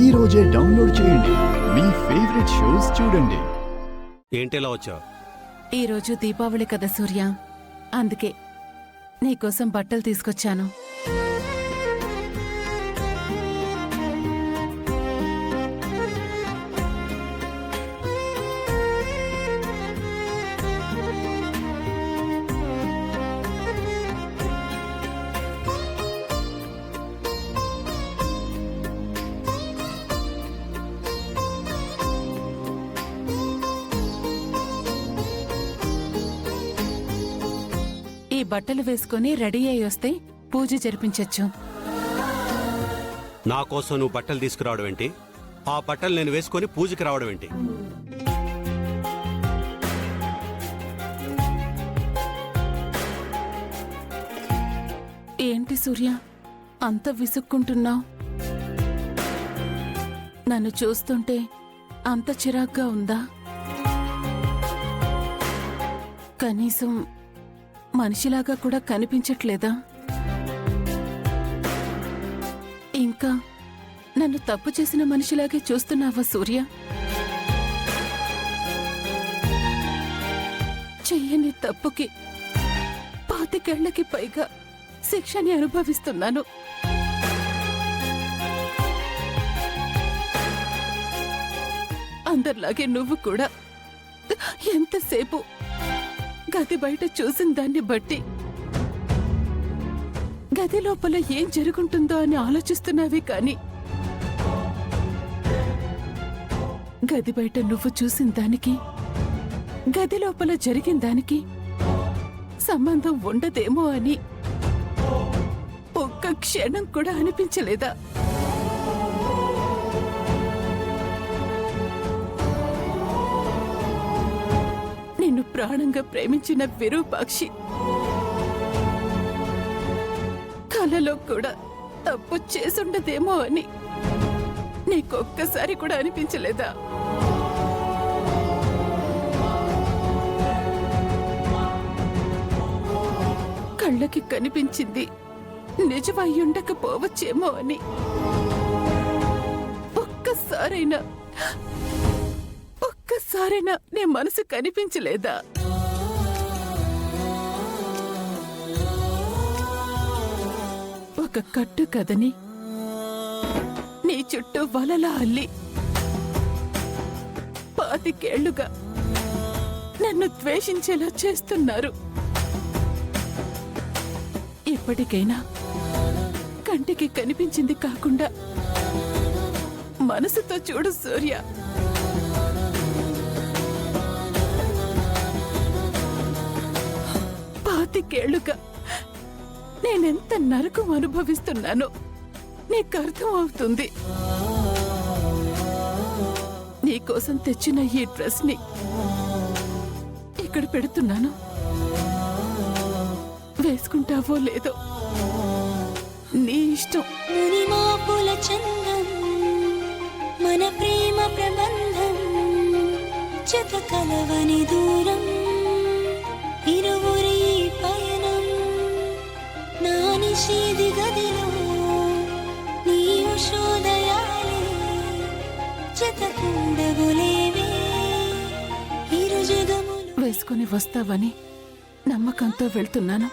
ఈ రోజే డౌన్లోడ్ చేయండి. మీ ఫేవరెట్ షోస్ చూడండి. ఏంటిలా వచ్చావు? ఈరోజు దీపావళి కదా సూర్య, అందుకే నీకోసం బట్టలు తీసుకొచ్చాను. ఈ బట్టలు వేసుకుని రెడీ అయి వస్తే పూజ జరిపించొచ్చు. నా కోసం నువ్వు బట్టలు తీసుకురావడం ఏంటి? ఆ బట్టలు నేను వేసుకొని పూజకి రావడం ఏంటి? ఏంటి సూర్య, అంత విసుక్కుంటున్నావు? నన్ను చూస్తుంటే అంత చిరాగ్గా ఉందా? కనీసం మనిషిలాగా కూడా కనిపించట్లేదా? ఇంకా నన్ను తప్పు చేసిన మనిషిలాగే చూస్తున్నావా సూర్య? చెయ్యని తప్పుకి 25 ఏళ్లకి పైగా శిక్షని అనుభవిస్తున్నాను. అందరిలాగే నువ్వు కూడా ఎంతసేపు గది బయట చూసిన దాన్ని బట్టి గది లోపల ఏం జరుగుంటుందో అని ఆలోచిస్తున్నావే కాని గది బయట నువ్వు చూసిన దానికి గది లోపల జరిగిన దానికి సంబంధం ఉండదేమో అని ఒక్క క్షణం కూడా అనిపించలేదా? నిన్ను ప్రాణంగా ప్రేమించిన విరూపాక్షి కలలో కూడా తప్పు చేసుండదేమో అని నీకొక్కసారి కూడా అనిపించలేదా? కళ్ళకి కనిపించింది నిజమయ్యుండకపోవచ్చేమో అని ఒక్కసారైనా నీ మనసు కనిపించలేదా? ఒక కట్టు కథని నీ చుట్టూ వలలా అల్లి 25 ఏళ్లుగా నన్ను ద్వేషించేలా చేస్తున్నారు. ఇప్పటికైనా కంటికి కనిపించింది కాకుండా మనసుతో చూడు సూర్య. పాతికేళ్లుగా నేనెంత నరకం అనుభవిస్తున్నానో నీకు అర్థం అవుతుంది. నీకోసం తెచ్చిన ఈ డ్రెస్ ని ఇక్కడ పెడుతున్నాను. వేసుకుంటావో లేదో నీ ఇష్టం. మునిమాపుల చందం మన ప్రేమ ప్రబంధం జత కలవని దూరం ఇరువురి పయనం నా నిషేధి గదిలో నీ ఉషోదయాలే జత కుండగులేవే ఇరు జగములు వేసుకుని వస్తావని నమ్మకంతో వెళ్తున్నాను.